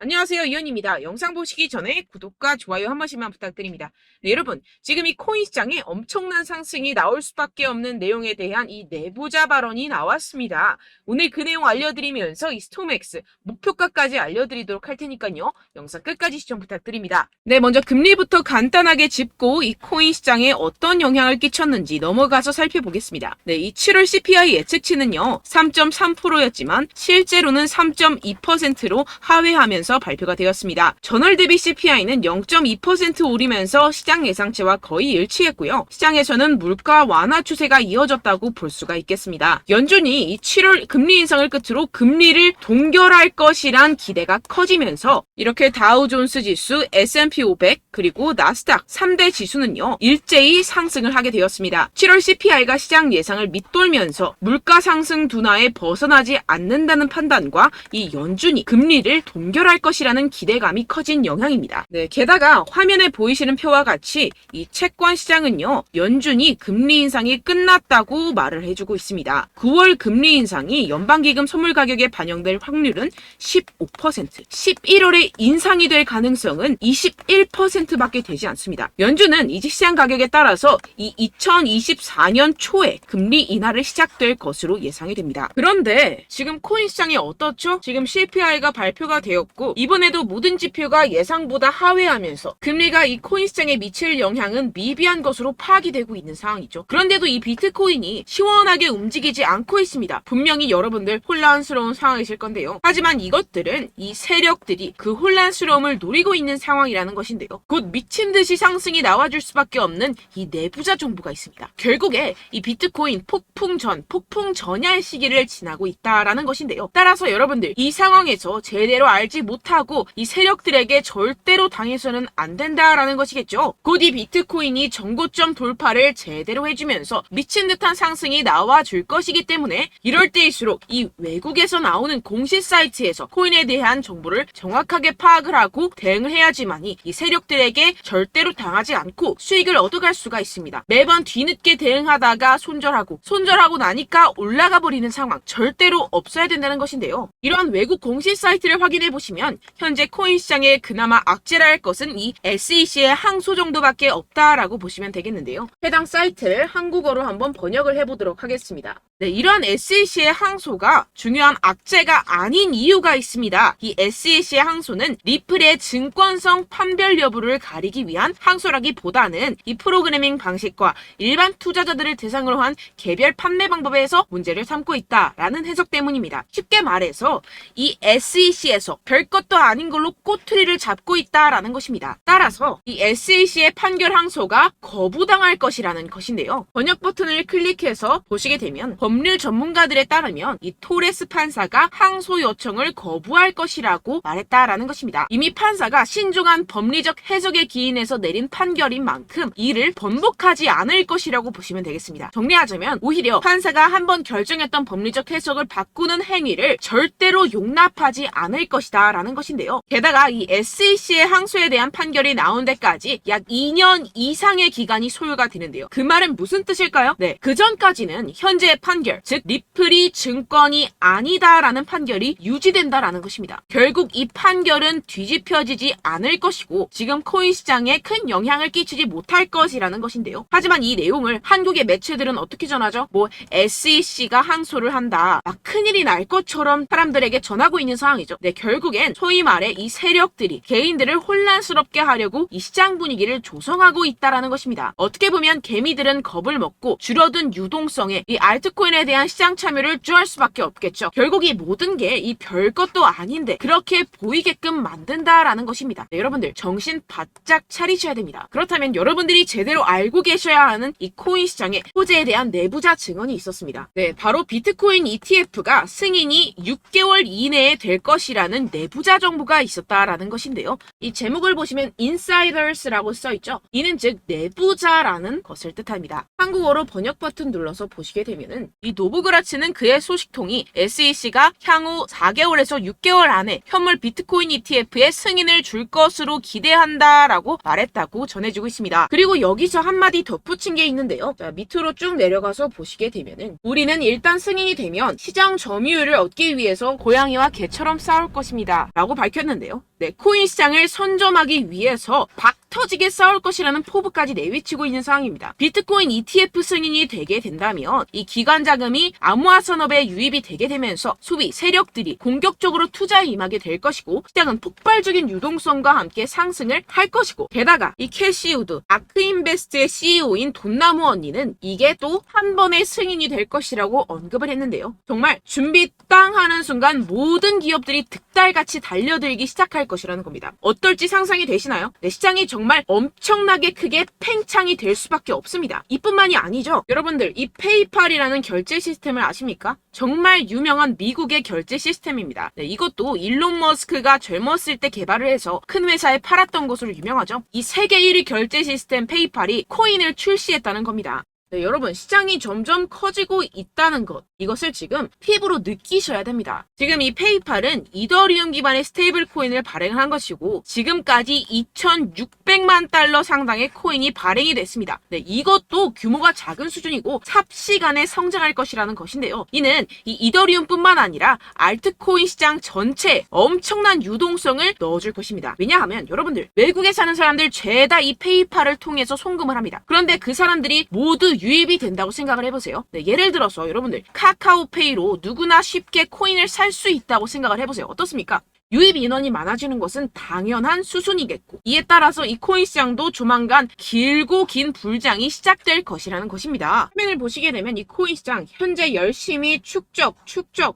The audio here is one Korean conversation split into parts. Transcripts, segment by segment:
안녕하세요, 이현입니다. 영상 보시기 전에 구독과 좋아요 한 번씩만 부탁드립니다. 네, 여러분, 지금 이 코인 시장에 엄청난 상승이 나올 수밖에 없는 내용에 대한 이 내부자 발언이 나왔습니다. 오늘 그 내용 알려드리면서 이 스톰엑스 목표가까지 알려드리도록 할 테니까요. 영상 끝까지 시청 부탁드립니다. 네, 먼저 금리부터 간단하게 짚고 이 코인 시장에 어떤 영향을 끼쳤는지 넘어가서 살펴보겠습니다. 네, 이 7월 CPI 예측치는요, 3.3%였지만 실제로는 3.2%로 하회하면서 발표가 되었습니다. 전월 대비 CPI는 0.2% 오르면서 시장 예상치와 거의 일치했고요. 시장에서는 물가 완화 추세가 이어졌다고 볼 수가 있겠습니다. 연준이 이 7월 금리 인상을 끝으로 금리를 동결할 것이란 기대가 커지면서 이렇게 다우존스 지수, S&P 500 그리고 나스닥 3대 지수는요 일제히 상승을 하게 되었습니다. 7월 CPI가 시장 예상을 밑돌면서 물가 상승 둔화에 벗어나지 않는다는 판단과 이 연준이 금리를 동결할 것이라는 기대감이 커진 영향입니다. 네, 게다가 화면에 보이시는 표와 같이 이 채권 시장은요 연준이 금리 인상이 끝났다고 말을 해주고 있습니다. 9월 금리 인상이 연방기금 선물 가격에 반영될 확률은 15%, 11월에 인상이 될 가능성은 21%밖에 되지 않습니다. 연준은 이제 시장 가격에 따라서 이 2024년 초에 금리 인하를 시작될 것으로 예상이 됩니다. 그런데 지금 코인 시장이 어떻죠? 지금 CPI가 발표가 되었고 이번에도 모든 지표가 예상보다 하회하면서 금리가 이 코인 시장에 미칠 영향은 미비한 것으로 파악이 되고 있는 상황이죠. 그런데도 이 비트코인이 시원하게 움직이지 않고 있습니다. 분명히 여러분들 혼란스러운 상황이실 건데요. 하지만 이것들은 이 세력들이 그 혼란스러움을 노리고 있는 상황이라는 것인데요. 곧 미친 듯이 상승이 나와줄 수밖에 없는 이 내부자 정보가 있습니다. 결국에 이 비트코인 폭풍 전야의 시기를 지나고 있다라는 것인데요. 따라서 여러분들 이 상황에서 제대로 알지 못하고 이 세력들에게 절대로 당해서는 안 된다라는 것이겠죠. 곧 이 비트코인이 정고점 돌파를 제대로 해주면서 미친 듯한 상승이 나와줄 것이기 때문에 이럴 때일수록 이 외국에서 나오는 공시 사이트에서 코인에 대한 정보를 정확하게 파악을 하고 대응을 해야지만이 이 세력들에게 절대로 당하지 않고 수익을 얻어갈 수가 있습니다. 매번 뒤늦게 대응하다가 손절하고 나니까 올라가 버리는 상황 절대로 없어야 된다는 것인데요. 이러한 외국 공시 사이트를 확인해 보시면 현재 코인 시장에 그나마 악재라 할 것은 이 SEC의 항소 정도밖에 없다라고 보시면 되겠는데요. 해당 사이트를 한국어로 한번 번역을 해보도록 하겠습니다. 네, 이러한 SEC의 항소가 중요한 악재가 아닌 이유가 있습니다. 이 SEC의 항소는 리플의 증권성 판별 여부를 가리기 위한 항소라기보다는 이 프로그래밍 방식과 일반 투자자들을 대상으로 한 개별 판매 방법에서 문제를 삼고 있다라는 해석 때문입니다. 쉽게 말해서 이 SEC에서 별것도 아닌 걸로 꼬투리를 잡고 있다라는 것입니다. 따라서 이 SEC의 판결 항소가 거부당할 것이라는 것인데요. 번역 버튼을 클릭해서 보시게 되면 법률 전문가들에 따르면 이 토레스 판사가 항소 요청을 거부할 것이라고 말했다라는 것입니다. 이미 판사가 신중한 법리적 해석에 기인해서 내린 판결인 만큼 이를 번복하지 않을 것이라고 보시면 되겠습니다. 정리하자면 오히려 판사가 한번 결정했던 법리적 해석을 바꾸는 행위를 절대로 용납하지 않을 것이다 라는 것인데요. 게다가 이 SEC의 항소에 대한 판결이 나온 데까지 약 2년 이상의 기간이 소요가 되는데요. 그 말은 무슨 뜻일까요? 네, 그 전까지는 현재의 판결, 즉 리플이 증권이 아니다라는 판결이 유지된다라는 것입니다. 결국 이 판결은 뒤집혀지지 않을 것이고 지금 코인 시장에 큰 영향을 끼치지 못할 것이라는 것인데요. 하지만 이 내용을 한국의 매체들은 어떻게 전하죠? SEC가 항소를 한다. 막 큰일이 날 것처럼 사람들에게 전하고 있는 상황이죠. 네, 결국엔 소위 말해 이 세력들이 개인들을 혼란스럽게 하려고 이 시장 분위기를 조성하고 있다라는 것입니다. 어떻게 보면 개미들은 겁을 먹고 줄어든 유동성에 이 알트코인에 대한 시장 참여를 주할 수밖에 없겠죠. 결국 이 모든 게 이 별것도 아닌데 그렇게 보이게끔 만든다라는 것입니다. 네, 여러분들 정신 바짝 차리셔야 됩니다. 그렇다면 여러분들이 제대로 알고 계셔야 하는 이 코인 시장의 호재에 대한 내부자 증언이 있었습니다. 네, 바로 비트코인 ETF가 승인이 6개월 이내에 될 것이라는 내부자 정보가 있었다라는 것인데요. 이 제목을 보시면 insiders라고 써있죠. 이는 즉 내부자라는 것을 뜻합니다. 한국어로 번역 버튼 눌러서 보시게 되면은 이 노브그라츠는 그의 소식통이 SEC가 향후 4개월에서 6개월 안에 현물 비트코인 ETF의 승인을 줄 것으로 기대한다라고 말했다고 전해지고 있습니다. 그리고 여기서 한마디 덧붙인 게 있는데요. 자, 밑으로 쭉 내려가서 보시게 되면은 우리는 일단 승인이 되면 시장 점유율을 얻기 위해서 고양이와 개처럼 싸울 것입니다 라고 밝혔는데요. 네, 코인 시장을 선점하기 위해서 터지게 싸울 것이라는 포부까지 내비치고 있는 상황입니다. 비트코인 ETF 승인이 되게 된다면 이 기관 자금이 암호화 산업에 유입이 되게 되면서 소비 세력들이 공격적으로 투자에 임하게 될 것이고 시장은 폭발적인 유동성과 함께 상승을 할 것이고 게다가 이 캐시 우드 아크인베스트의 CEO인 돈나무 언니는 이게 또 한 번의 승인이 될 것이라고 언급을 했는데요. 정말 준비 땅 하는 순간 모든 기업들이 득달같이 달려들기 시작할 것이라는 겁니다. 어떨지 상상이 되시나요? 네, 시장이 정말 엄청나게 크게 팽창이 될 수밖에 없습니다. 이뿐만이 아니죠. 여러분들 이 페이팔이라는 결제 시스템을 아십니까? 정말 유명한 미국의 결제 시스템입니다. 네, 이것도 일론 머스크가 젊었을 때 개발을 해서 큰 회사에 팔았던 것으로 유명하죠. 이 세계 1위 결제 시스템 페이팔이 코인을 출시했다는 겁니다. 네, 여러분 시장이 점점 커지고 있다는 것 이것을 지금 피부로 느끼셔야 됩니다. 지금 이 페이팔은 이더리움 기반의 스테이블 코인을 발행한 것이고 지금까지 2,600만 달러 상당의 코인이 발행이 됐습니다. 네, 이것도 규모가 작은 수준이고 삽시간에 성장할 것이라는 것인데요. 이는 이 이더리움뿐만 아니라 알트코인 시장 전체에 엄청난 유동성을 넣어줄 것입니다. 왜냐하면 여러분들 외국에 사는 사람들 죄다 이 페이팔을 통해서 송금을 합니다. 그런데 그 사람들이 모두 유입이 된다고 생각을 해보세요. 네, 예를 들어서 여러분들 카카오페이로 누구나 쉽게 코인을 살 수 있다고 생각을 해보세요. 어떻습니까? 유입 인원이 많아지는 것은 당연한 수순이겠고 이에 따라서 이 코인 시장도 조만간 길고 긴 불장이 시작될 것이라는 것입니다. 화면을 보시게 되면 이 코인 시장 현재 열심히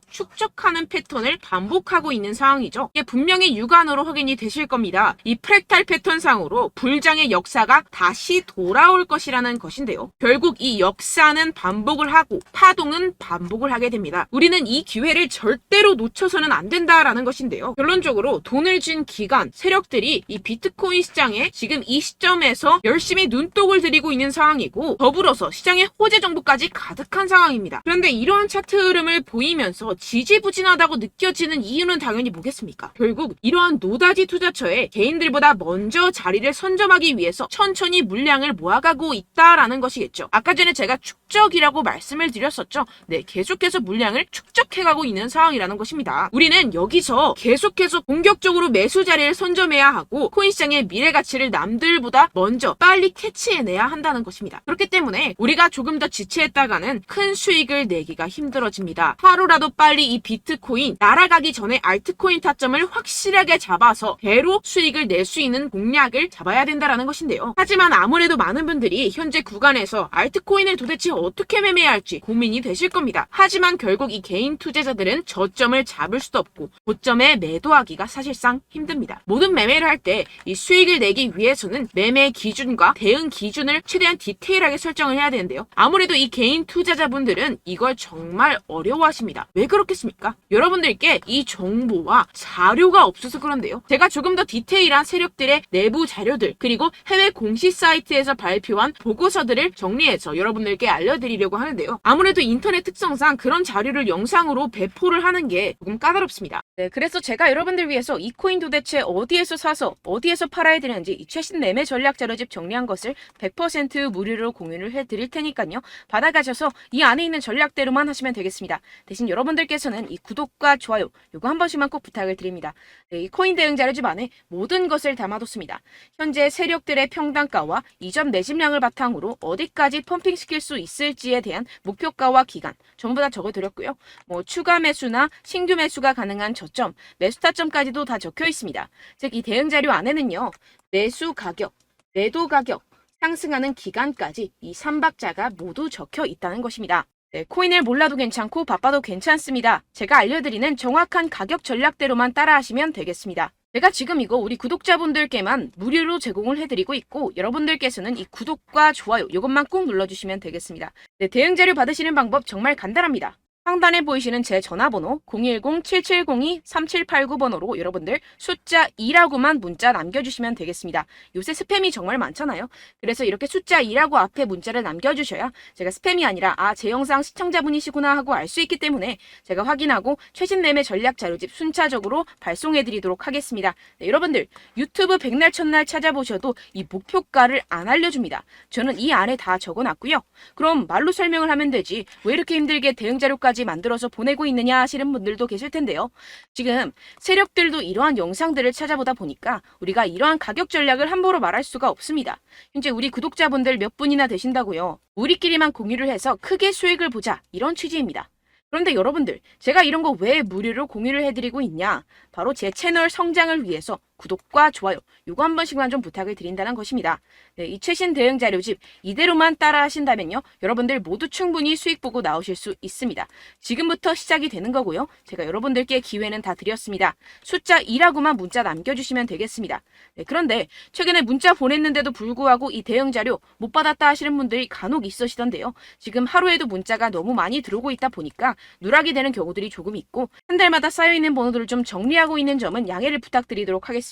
축적하는 패턴을 반복하고 있는 상황이죠. 이게 분명히 육안으로 확인이 되실 겁니다. 이 프랙탈 패턴상으로 불장의 역사가 다시 돌아올 것이라는 것인데요. 결국 이 역사는 반복을 하고 파동은 반복을 하게 됩니다. 우리는 이 기회를 절대로 놓쳐서는 안 된다라는 것인데요. 결론적으로 돈을 쥔 기관, 세력들이 이 비트코인 시장에 지금 이 시점에서 열심히 눈독을 들이고 있는 상황이고 더불어서 시장에 호재 정보까지 가득한 상황입니다. 그런데 이러한 차트 흐름을 보이면서 지지부진하다고 느껴지는 이유는 당연히 뭐겠습니까? 결국 이러한 노다지 투자처에 개인들보다 먼저 자리를 선점하기 위해서 천천히 물량을 모아가고 있다라는 것이겠죠. 아까 전에 제가 축적이라고 말씀을 드렸었죠. 네, 계속해서 물량을 축적해가고 있는 상황이라는 것입니다. 우리는 여기서 계속해서 공격적으로 매수 자리를 선점해야 하고 코인 시장의 미래 가치를 남들보다 먼저 빨리 캐치해내야 한다는 것입니다. 그렇기 때문에 우리가 조금 더 지체했다가는 큰 수익을 내기가 힘들어집니다. 하루라도 빨리 이 비트코인 날아가기 전에 알트코인 타점을 확실하게 잡아서 배로 수익을 낼 수 있는 공략을 잡아야 된다는 것인데요. 하지만 아무래도 많은 분들이 현재 구간에서 알트코인을 도대체 어떻게 매매해야 할지 고민이 되실 겁니다. 하지만 결국 이 개인 투자자들은 저점을 잡을 수도 없고 고점에 매도하기가 사실상 힘듭니다. 모든 매매를 할 때 이 수익을 내기 위해서는 매매 기준과 대응 기준을 최대한 디테일하게 설정을 해야 되는데요. 아무래도 이 개인 투자자분들은 이걸 정말 어려워하십니다. 왜 그렇겠습니까? 여러분들께 이 정보와 자료가 없어서 그런데요. 제가 조금 더 디테일한 세력들의 내부 자료들 그리고 해외 공시 사이트에서 발표한 보고서들을 정리해서 여러분들께 알려드리려고 하는데요. 아무래도 인터넷 특성상 그런 자료를 영상으로 배포를 하는 게 조금 까다롭습니다. 네, 그래서 제가 여러분들 위해서 이 코인 도대체 어디에서 사서 어디에서 팔아야 되는지 이 최신 매매 전략 자료집 정리한 것을 100% 무료로 공유를 해드릴 테니까요. 받아가셔서 이 안에 있는 전략대로만 하시면 되겠습니다. 대신 여러분들께서는 이 구독과 좋아요 요거 한 번씩만 꼭 부탁을 드립니다. 네, 이 코인 대응 자료집 안에 모든 것을 담아뒀습니다. 현재 세력들의 평단가와 이점 내집량을 바탕으로 어디까지 펌핑시킬 수 있을지에 대한 목표가와 기간 전부 다 적어드렸고요. 추가 매수나 신규 매수가 가능한 저점, 매수 타점까지도 다 적혀 있습니다. 즉 이 대응 자료 안에는요. 매수 가격, 매도 가격, 상승하는 기간까지 이 3박자가 모두 적혀 있다는 것입니다. 네, 코인을 몰라도 괜찮고 바빠도 괜찮습니다. 제가 알려드리는 정확한 가격 전략대로만 따라하시면 되겠습니다. 제가 지금 이거 우리 구독자분들께만 무료로 제공을 해드리고 있고 여러분들께서는 이 구독과 좋아요 이것만 꼭 눌러주시면 되겠습니다. 네, 대응 자료 받으시는 방법 정말 간단합니다. 상단에 보이시는 제 전화번호 010-7702-3789번호로 여러분들 숫자 2라고만 문자 남겨주시면 되겠습니다. 요새 스팸이 정말 많잖아요. 그래서 이렇게 숫자 2라고 앞에 문자를 남겨주셔야 제가 스팸이 아니라 제 영상 시청자분이시구나 하고 알 수 있기 때문에 제가 확인하고 최신 매매 전략 자료집 순차적으로 발송해드리도록 하겠습니다. 네, 여러분들 유튜브 백날 첫날 찾아보셔도 이 목표가를 안 알려줍니다. 저는 이 안에 다 적어놨고요. 그럼 말로 설명을 하면 되지 왜 이렇게 힘들게 대응 자료까지 영상까지 만들어서 보내고 있느냐 하시는 분들도 계실 텐데요. 지금 세력들도 이러한 영상들을 찾아보다 보니까 우리가 이러한 가격 전략을 함부로 말할 수가 없습니다. 현재 우리 구독자분들 몇 분이나 되신다고요. 우리끼리만 공유를 해서 크게 수익을 보자, 이런 취지입니다. 그런데 여러분들, 제가 이런 거 왜 무료로 공유를 해드리고 있냐? 바로 제 채널 성장을 위해서 구독과 좋아요, 요거 한 번씩만 좀 부탁을 드린다는 것입니다. 네, 이 최신 대응 자료집 이대로만 따라 하신다면요, 여러분들 모두 충분히 수익 보고 나오실 수 있습니다. 지금부터 시작이 되는 거고요. 제가 여러분들께 기회는 다 드렸습니다. 숫자 2라고만 문자 남겨주시면 되겠습니다. 네, 그런데 최근에 문자 보냈는데도 불구하고 이 대응 자료 못 받았다 하시는 분들이 간혹 있으시던데요. 지금 하루에도 문자가 너무 많이 들어오고 있다 보니까 누락이 되는 경우들이 조금 있고, 한 달마다 쌓여있는 번호들을 좀 정리하고 있는 점은 양해를 부탁드리도록 하겠습니다.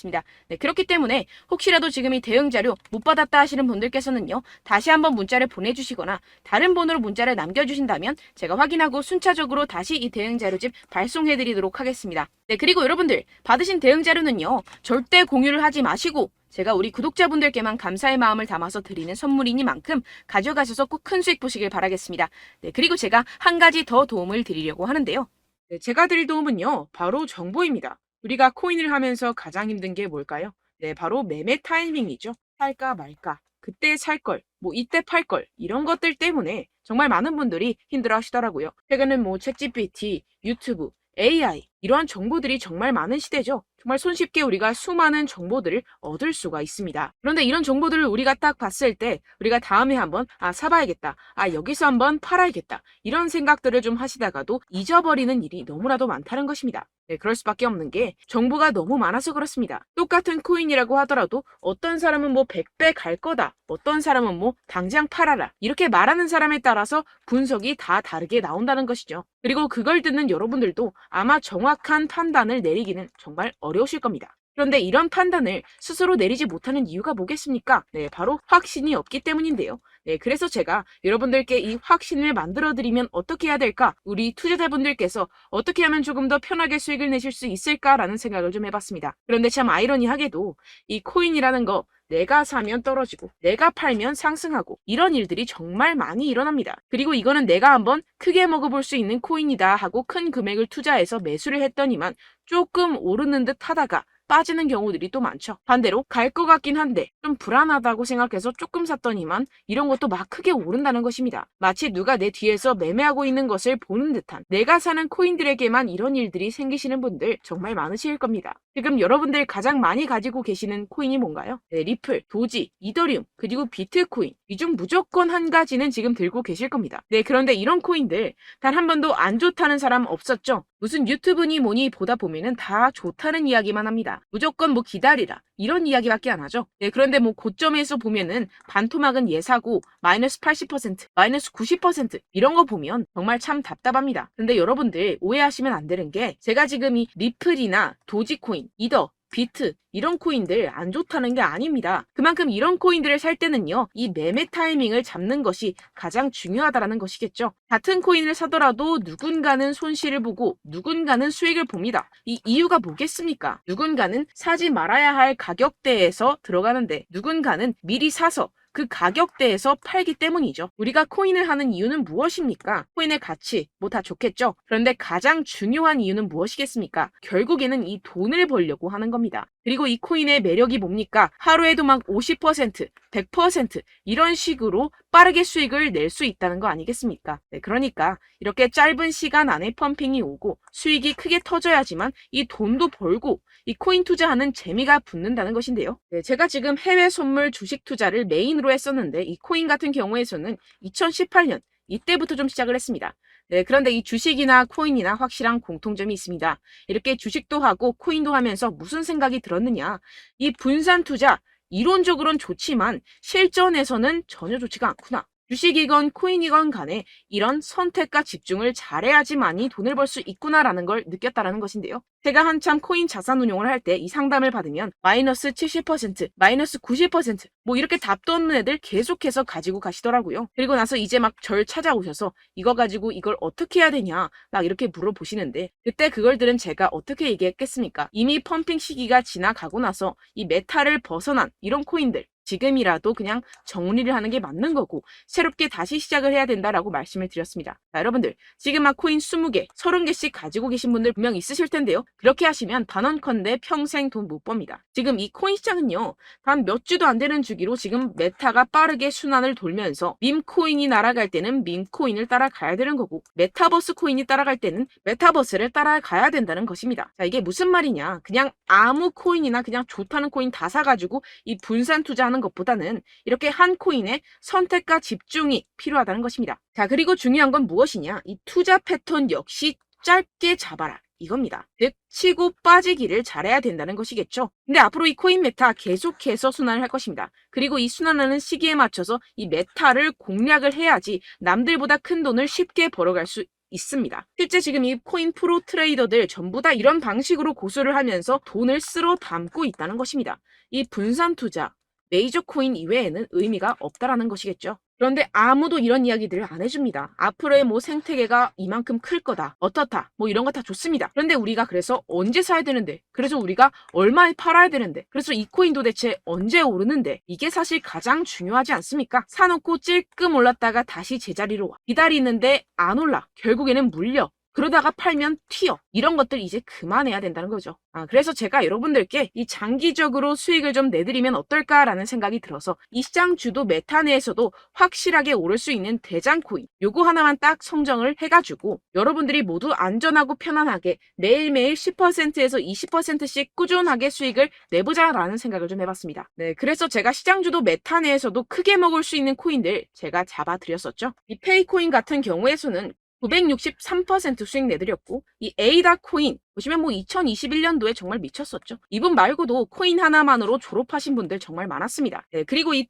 네, 그렇기 때문에 혹시라도 지금 이 대응 자료 못 받았다 하시는 분들께서는요, 다시 한번 문자를 보내주시거나 다른 번호로 문자를 남겨주신다면 제가 확인하고 순차적으로 다시 이 대응 자료집 발송해드리도록 하겠습니다. 네, 그리고 여러분들 받으신 대응 자료는요, 절대 공유를 하지 마시고 제가 우리 구독자분들께만 감사의 마음을 담아서 드리는 선물이니만큼 가져가셔서 꼭 큰 수익 보시길 바라겠습니다. 네, 그리고 제가 한 가지 더 도움을 드리려고 하는데요. 네, 제가 드릴 도움은요, 바로 정보입니다. 우리가 코인을 하면서 가장 힘든 게 뭘까요? 네, 바로 매매 타이밍이죠. 살까 말까, 그때 살 걸, 뭐 이때 팔 걸, 이런 것들 때문에 정말 많은 분들이 힘들어 하시더라고요. 최근엔 뭐 챗GPT, 유튜브, AI, 이러한 정보들이 정말 많은 시대죠. 정말 손쉽게 우리가 수많은 정보들을 얻을 수가 있습니다. 그런데 이런 정보들을 우리가 딱 봤을 때 우리가 다음에 한번 사봐야겠다, 여기서 한번 팔아야겠다, 이런 생각들을 좀 하시다가도 잊어버리는 일이 너무나도 많다는 것입니다. 네, 그럴 수밖에 없는 게 정보가 너무 많아서 그렇습니다. 똑같은 코인이라고 하더라도 어떤 사람은 뭐 100배 갈 거다, 어떤 사람은 뭐 당장 팔아라, 이렇게 말하는 사람에 따라서 분석이 다 다르게 나온다는 것이죠. 그리고 그걸 듣는 여러분들도 아마 정확한 판단을 내리기는 정말 어려우실 겁니다. 그런데 이런 판단을 스스로 내리지 못하는 이유가 뭐겠습니까? 네, 바로 확신이 없기 때문인데요. 네, 그래서 제가 여러분들께 이 확신을 만들어드리면 어떻게 해야 될까? 우리 투자자분들께서 어떻게 하면 조금 더 편하게 수익을 내실 수 있을까라는 생각을 좀 해봤습니다. 그런데 참 아이러니하게도 이 코인이라는 거, 내가 사면 떨어지고 내가 팔면 상승하고, 이런 일들이 정말 많이 일어납니다. 그리고 이거는 내가 한번 크게 먹어볼 수 있는 코인이다 하고 큰 금액을 투자해서 매수를 했더니만 조금 오르는 듯 하다가 빠지는 경우들이 또 많죠. 반대로 갈 것 같긴 한데 좀 불안하다고 생각해서 조금 샀더니만 이런 것도 막 크게 오른다는 것입니다. 마치 누가 내 뒤에서 매매하고 있는 것을 보는 듯한, 내가 사는 코인들에게만 이런 일들이 생기시는 분들 정말 많으실 겁니다. 지금 여러분들 가장 많이 가지고 계시는 코인이 뭔가요? 네, 리플, 도지, 이더리움, 그리고 비트코인, 이 중 무조건 한 가지는 지금 들고 계실 겁니다. 네, 그런데 이런 코인들 단 한 번도 안 좋다는 사람 없었죠? 무슨 유튜브니 뭐니 보다 보면은 다 좋다는 이야기만 합니다. 무조건 뭐 기다리라, 이런 이야기밖에 안 하죠. 네, 그런데 뭐 고점에서 보면은 반토막은 예사고 마이너스 80%, 마이너스 90% 이런 거 보면 정말 참 답답합니다. 근데 여러분들 오해하시면 안 되는 게, 제가 지금 이 리플이나 도지코인, 이더, 비트, 이런 코인들 안 좋다는 게 아닙니다. 그만큼 이런 코인들을 살 때는요, 이 매매 타이밍을 잡는 것이 가장 중요하다는 것이겠죠. 같은 코인을 사더라도 누군가는 손실을 보고 누군가는 수익을 봅니다. 이 이유가 뭐겠습니까? 누군가는 사지 말아야 할 가격대에서 들어가는데 누군가는 미리 사서 그 가격대에서 팔기 때문이죠. 우리가 코인을 하는 이유는 무엇입니까? 코인의 가치, 뭐 다 좋겠죠. 그런데 가장 중요한 이유는 무엇이겠습니까? 결국에는 이 돈을 벌려고 하는 겁니다. 그리고 이 코인의 매력이 뭡니까? 하루에도 막 50%, 100% 이런 식으로 빠르게 수익을 낼 수 있다는 거 아니겠습니까? 네, 그러니까 이렇게 짧은 시간 안에 펌핑이 오고 수익이 크게 터져야지만 이 돈도 벌고 이 코인 투자하는 재미가 붙는다는 것인데요. 네, 제가 지금 해외 선물 주식 투자를 메인으로 했었는데 이 코인 같은 경우에서는 2018년 이때부터 좀 시작을 했습니다. 네, 그런데 이 주식이나 코인이나 확실한 공통점이 있습니다. 이렇게 주식도 하고 코인도 하면서 무슨 생각이 들었느냐? 이 분산 투자, 이론적으로는 좋지만 실전에서는 전혀 좋지가 않구나. 주식이건 코인이건 간에 이런 선택과 집중을 잘해야지만이 돈을 벌 수 있구나라는 걸 느꼈다라는 것인데요. 제가 한참 코인 자산 운용을 할 때 이 상담을 받으면 마이너스 70%, 마이너스 90% 뭐 이렇게 답도 없는 애들 계속해서 가지고 가시더라고요. 그리고 나서 이제 막 절 찾아오셔서 이거 가지고 이걸 어떻게 해야 되냐 막 이렇게 물어보시는데, 그때 그걸 들은 제가 어떻게 얘기했겠습니까? 이미 펌핑 시기가 지나가고 나서 이 메타를 벗어난 이런 코인들, 지금이라도 그냥 정리를 하는 게 맞는 거고 새롭게 다시 시작을 해야 된다라고 말씀을 드렸습니다. 자, 여러분들 지금 막 코인 20개, 30개씩 가지고 계신 분들 분명 있으실 텐데요. 그렇게 하시면 단언컨대 평생 돈 못 법니다. 지금 이 코인 시장은요. 단 몇 주도 안 되는 주기로 지금 메타가 빠르게 순환을 돌면서 밈코인이 날아갈 때는 밈코인을 따라가야 되는 거고 메타버스 코인이 따라갈 때는 메타버스를 따라가야 된다는 것입니다. 자, 이게 무슨 말이냐. 그냥 아무 코인이나 그냥 좋다는 코인 다 사가지고 이 분산 투자하는 것보다는 이렇게 한 코인에 선택과 집중이 필요하다는 것입니다. 자, 그리고 중요한 건 무엇이냐. 이 투자 패턴 역시 짧게 잡아라. 이겁니다. 즉 치고 빠지기를 잘해야 된다는 것이겠죠. 근데 앞으로 이 코인 메타 계속해서 순환을 할 것입니다. 그리고 이 순환하는 시기에 맞춰서 이 메타를 공략을 해야지 남들보다 큰 돈을 쉽게 벌어갈 수 있습니다. 실제 지금 이 코인 프로 트레이더들 전부 다 이런 방식으로 고수를 하면서 돈을 쓸어 담고 있다는 것입니다. 이 분산 투자, 메이저 코인 이외에는 의미가 없다라는 것이겠죠. 그런데 아무도 이런 이야기들을 안 해줍니다. 앞으로의 뭐 생태계가 이만큼 클 거다. 어떻다. 뭐 이런 거 다 좋습니다. 그런데 우리가 그래서 언제 사야 되는데? 그래서 우리가 얼마에 팔아야 되는데? 그래서 이 코인 도대체 언제 오르는데? 이게 사실 가장 중요하지 않습니까? 사놓고 찔끔 올랐다가 다시 제자리로 와. 기다리는데 안 올라. 결국에는 물려. 그러다가 팔면 튀어. 이런 것들 이제 그만해야 된다는 거죠. 그래서 제가 여러분들께 이 장기적으로 수익을 좀 내드리면 어떨까라는 생각이 들어서 이 시장 주도 메타 내에서도 확실하게 오를 수 있는 대장 코인 요거 하나만 딱 선정을 해가지고 여러분들이 모두 안전하고 편안하게 매일매일 10%에서 20%씩 꾸준하게 수익을 내보자라는 생각을 좀 해봤습니다. 네, 그래서 제가 시장 주도 메타 내에서도 크게 먹을 수 있는 코인들 제가 잡아드렸었죠. 이 페이코인 같은 경우에서는 963% 수익 내드렸고 이 에이다 코인 보시면 뭐 2021년도에 정말 미쳤었죠. 이분 말고도 코인 하나만으로 졸업하신 분들 정말 많았습니다. 네, 그리고 이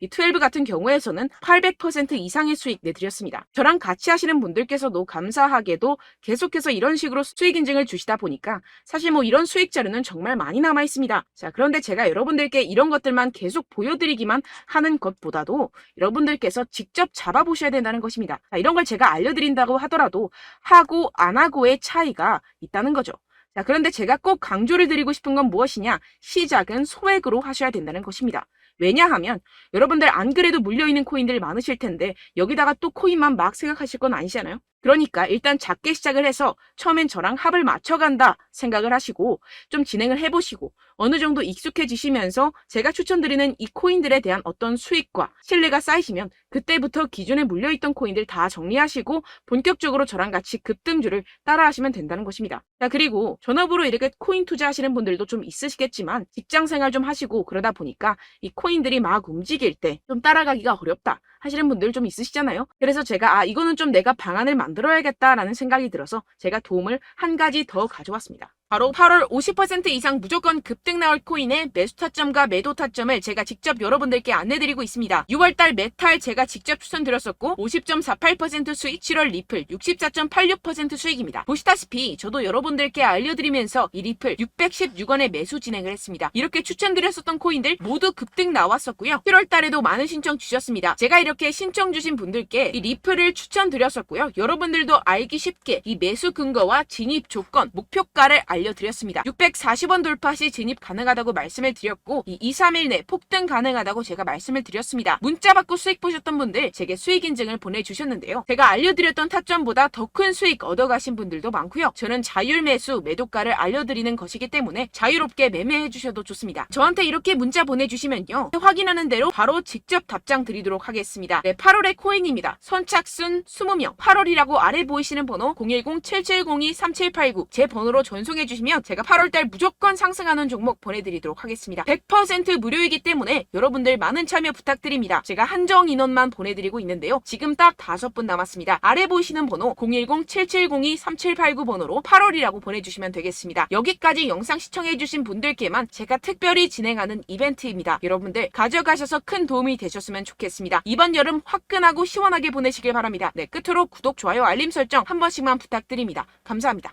12 같은 경우에서는 800% 이상의 수익 내드렸습니다. 저랑 같이 하시는 분들께서도 감사하게도 계속해서 이런 식으로 수익 인증을 주시다 보니까 사실 뭐 이런 수익 자료는 정말 많이 남아 있습니다. 자, 그런데 제가 여러분들께 이런 것들만 계속 보여드리기만 하는 것보다도 여러분들께서 직접 잡아보셔야 된다는 것입니다. 자, 이런 걸 제가 알려드린다고 하더라도 하고 안 하고의 차이가 있다는 거죠. 자, 그런데 제가 꼭 강조를 드리고 싶은 건 무엇이냐? 시작은 소액으로 하셔야 된다는 것입니다. 왜냐하면 여러분들 안 그래도 물려있는 코인들 많으실 텐데 여기다가 또 코인만 막 생각하실 건 아니잖아요. 그러니까 일단 작게 시작을 해서 처음엔 저랑 합을 맞춰간다 생각을 하시고 좀 진행을 해보시고 어느 정도 익숙해지시면서 제가 추천드리는 이 코인들에 대한 어떤 수익과 신뢰가 쌓이시면 그때부터 기존에 물려있던 코인들 다 정리하시고 본격적으로 저랑 같이 급등주를 따라하시면 된다는 것입니다. 자, 그리고 전업으로 이렇게 코인 투자하시는 분들도 좀 있으시겠지만 직장생활 좀 하시고 그러다 보니까 이 코인들이 막 움직일 때 좀 따라가기가 어렵다 하시는 분들 좀 있으시잖아요. 그래서 제가 이거는 좀 내가 방안을 만들어야겠다라는 생각이 들어서 제가 도움을 한 가지 더 가져왔습니다. 바로 8월 50% 이상 무조건 급등 나올 코인의 매수 타점과 매도 타점을 제가 직접 여러분들께 안내드리고 있습니다. 6월달 메탈 제가 직접 추천드렸었고 50.48% 수익, 7월 리플 64.86% 수익입니다. 보시다시피 저도 여러분들께 알려드리면서 이 리플 616원에 매수 진행을 했습니다. 이렇게 추천드렸었던 코인들 모두 급등 나왔었고요. 7월달에도 많은 신청 주셨습니다. 제가 이렇게 신청 주신 분들께 이 리플을 추천드렸었고요. 여러분들도 알기 쉽게 이 매수 근거와 진입 조건, 목표가를 알려드렸습니다. 640원 돌파 시 진입 가능하다고 말씀을 드렸고 이 2-3일 내 폭등 가능하다고 제가 말씀을 드렸습니다. 문자 받고 수익 보셨던 분들 제게 수익 인증을 보내주셨는데요. 제가 알려드렸던 타점보다 더 큰 수익 얻어가신 분들도 많고요. 저는 자율 매수 매도가를 알려드리는 것이기 때문에 자유롭게 매매해 주셔도 좋습니다. 저한테 이렇게 문자 보내주시면요. 확인하는 대로 바로 직접 답장 드리도록 하겠습니다. 네, 8월의 코인입니다. 선착순 20명 8월이라고 아래 보이시는 번호 010-7702-3789 제 번호로 전송해 주시면 제가 8월달 무조건 상승하는 종목 보내드리도록 하겠습니다. 100% 무료이기 때문에 여러분들 많은 참여 부탁드립니다. 제가 한정 인원만 보내드리고 있는데요. 지금 딱 5분 남았습니다. 아래 보이시는 번호 010-7702-3789 번호로 8월이라고 보내주시면 되겠습니다. 여기까지 영상 시청해주신 분들께만 제가 특별히 진행하는 이벤트입니다. 여러분들 가져가셔서 큰 도움이 되셨으면 좋겠습니다. 이번 여름 화끈하고 시원하게 보내시길 바랍니다. 네, 끝으로 구독, 좋아요, 알림 설정 한 번씩만 부탁드립니다. 감사합니다.